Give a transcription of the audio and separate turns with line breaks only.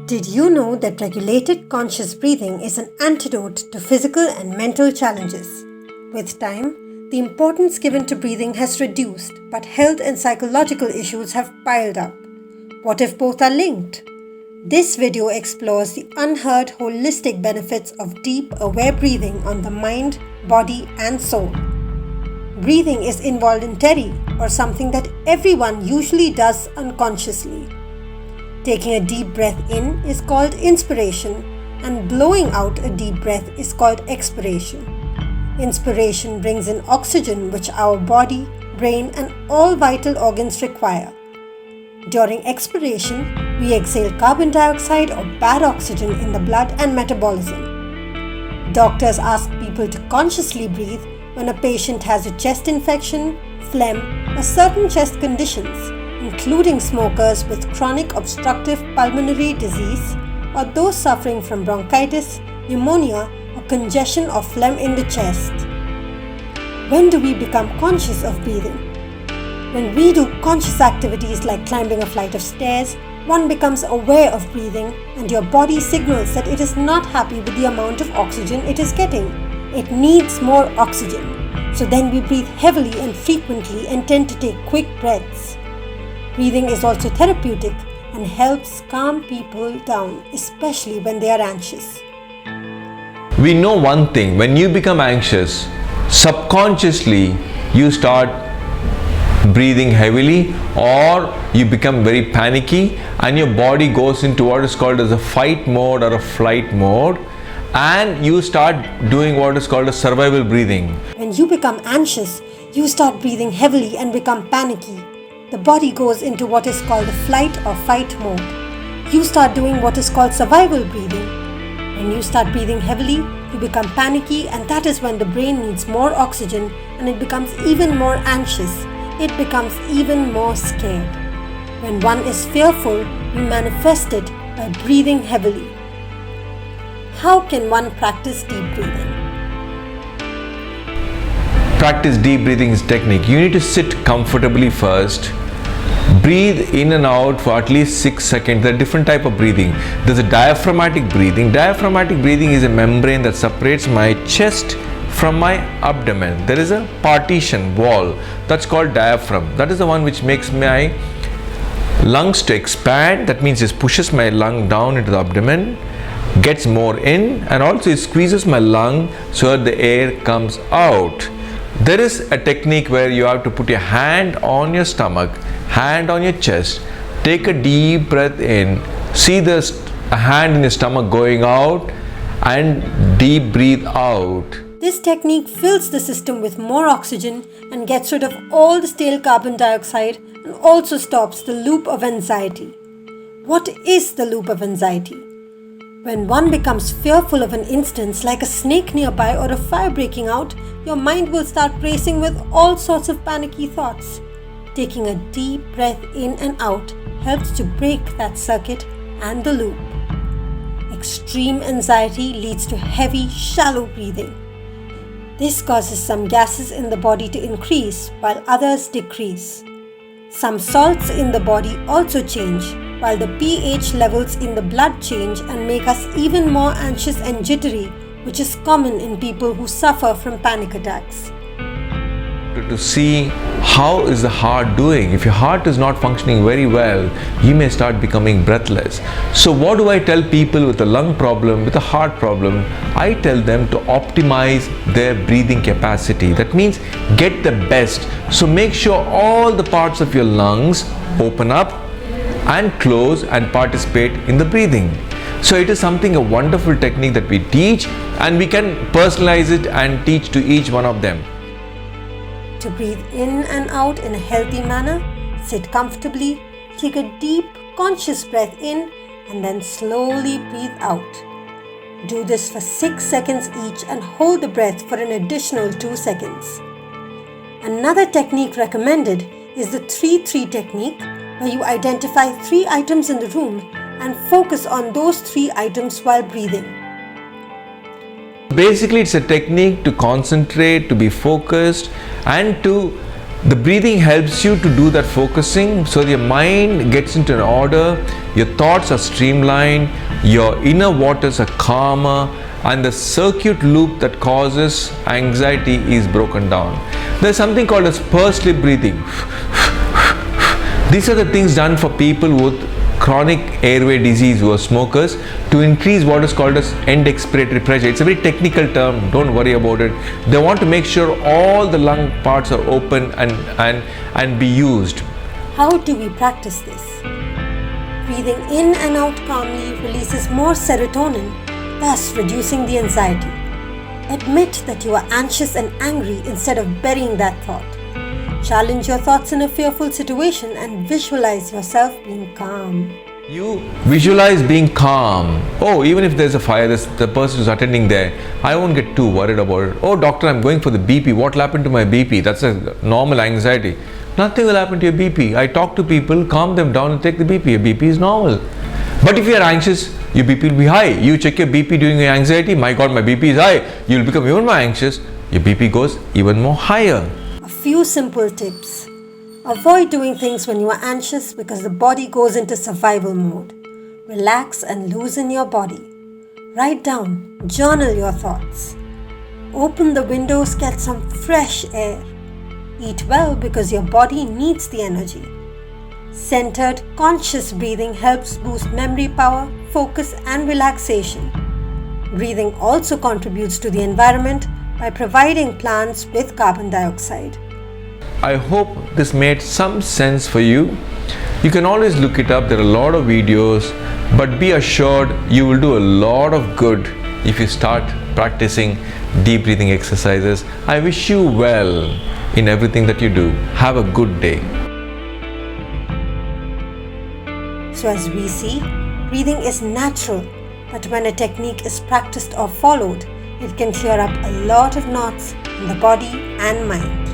Did you know that regulated conscious breathing is an antidote to physical and mental challenges? With time, the importance given to breathing has reduced, but health and psychological issues have piled up. What if both are linked? This video explores the unheard holistic benefits of deep, aware breathing on the mind, body, and soul. Breathing is involuntary, or something that everyone usually does unconsciously. Taking a deep breath in is called inspiration, and blowing out a deep breath is called expiration. Inspiration brings in oxygen, which our body, brain, and all vital organs require. During expiration, we exhale carbon dioxide or bad oxygen in the blood and metabolism. Doctors ask people to consciously breathe when a patient has a chest infection, phlegm, or certain chest conditions, including smokers with chronic obstructive pulmonary disease or those suffering from bronchitis, pneumonia, or congestion or phlegm in the chest. When do we become conscious of breathing? When we do conscious activities like climbing a flight of stairs, one becomes aware of breathing and your body signals that it is not happy with the amount of oxygen it is getting. It needs more oxygen. So then we breathe heavily and frequently and tend to take quick breaths. Breathing is also therapeutic and helps calm people down, especially when they are anxious.
We know one thing: when you become anxious, subconsciously you start breathing heavily, or you become very panicky and your body goes into what is called as a fight mode or a flight mode, and you start doing what is called a survival breathing.
When you become anxious, you start breathing heavily and become panicky. The body goes into what is called a flight or fight mode. You start doing what is called survival breathing. When you start breathing heavily, you become panicky, and that is when the brain needs more oxygen and it becomes even more anxious. It becomes even more scared. When one is fearful, we manifest it by breathing heavily. How can one practice deep breathing?
Practice deep breathing is technique. You need to sit comfortably first. Breathe in and out for at least 6 seconds. There are different types of breathing. There's a diaphragmatic breathing. Diaphragmatic breathing is a membrane that separates my chest from my abdomen. There is a partition wall that's called diaphragm. That is the one which makes my lungs to expand. That means it pushes my lung down into the abdomen, gets more in, and also it squeezes my lung so that the air comes out. There is a technique where you have to put your hand on your stomach, hand on your chest, take a deep breath in, see the hand in your stomach going out, and deep breathe out.
This technique fills the system with more oxygen and gets rid of all the stale carbon dioxide, and also stops the loop of anxiety. What is the loop of anxiety? When one becomes fearful of an instance like a snake nearby or a fire breaking out, your mind will start racing with all sorts of panicky thoughts. Taking a deep breath in and out helps to break that circuit and the loop. Extreme anxiety leads to heavy, shallow breathing. This causes some gases in the body to increase while others decrease. Some salts in the body also change, while the pH levels in the blood change and make us even more anxious and jittery, which is common in people who suffer from panic attacks.
To see how is the heart doing. If your heart is not functioning very well, you may start becoming breathless. So what do I tell people with a lung problem, with a heart problem? I tell them to optimize their breathing capacity. That means get the best. So make sure all the parts of your lungs open up and close and participate in the breathing. So it is a wonderful technique that we teach, and we can personalize it and teach to each one of them.
To breathe in and out in a healthy manner, sit comfortably, take a deep, conscious breath in, and then slowly breathe out. Do this for 6 seconds each and hold the breath for an additional 2 seconds. Another technique recommended is the 3-3 technique, where you identify 3 items in the room and focus on those 3 items while breathing.
Basically, it's a technique to concentrate, to be focused, and to The breathing helps you to do that focusing so your mind gets into an order, your thoughts are streamlined, your inner waters are calmer, and the circuit loop that causes anxiety is broken down. There's something called as pursed lip breathing. These are the things done for people with chronic airway disease who are smokers to increase what is called as end expiratory pressure. It's a very technical term, don't worry about it. They want to make sure all the lung parts are open and be used.
How do we practice this? Breathing in and out calmly releases more serotonin, thus reducing the anxiety. Admit that you are anxious and angry instead of burying that thought. Challenge your thoughts in a fearful situation and visualize yourself being calm.
You visualize being calm. Oh, even if there's a fire, the person who's attending there, I won't get too worried about it. Oh, doctor, I'm going for the BP. What will happen to my BP? That's a normal anxiety. Nothing will happen to your BP. I talk to people, calm them down and take the BP. Your BP is normal. But if you are anxious, your BP will be high. You check your BP during your anxiety. My God, my BP is high. You'll become even more anxious. Your BP goes even more higher.
A few simple tips. Avoid doing things when you are anxious because the body goes into survival mode. Relax and loosen your body. Write down, journal your thoughts. Open the windows, get some fresh air. Eat well because your body needs the energy. Centered, conscious breathing helps boost memory power, focus, and relaxation. Breathing also contributes to the environment by providing plants with carbon dioxide.
I hope this made some sense for you. You can always look it up. There are a lot of videos, but be assured you will do a lot of good if you start practicing deep breathing exercises. I wish you well in everything that you do. Have a good day.
So as we see, breathing is natural, but when a technique is practiced or followed, it can clear up a lot of knots in the body and mind.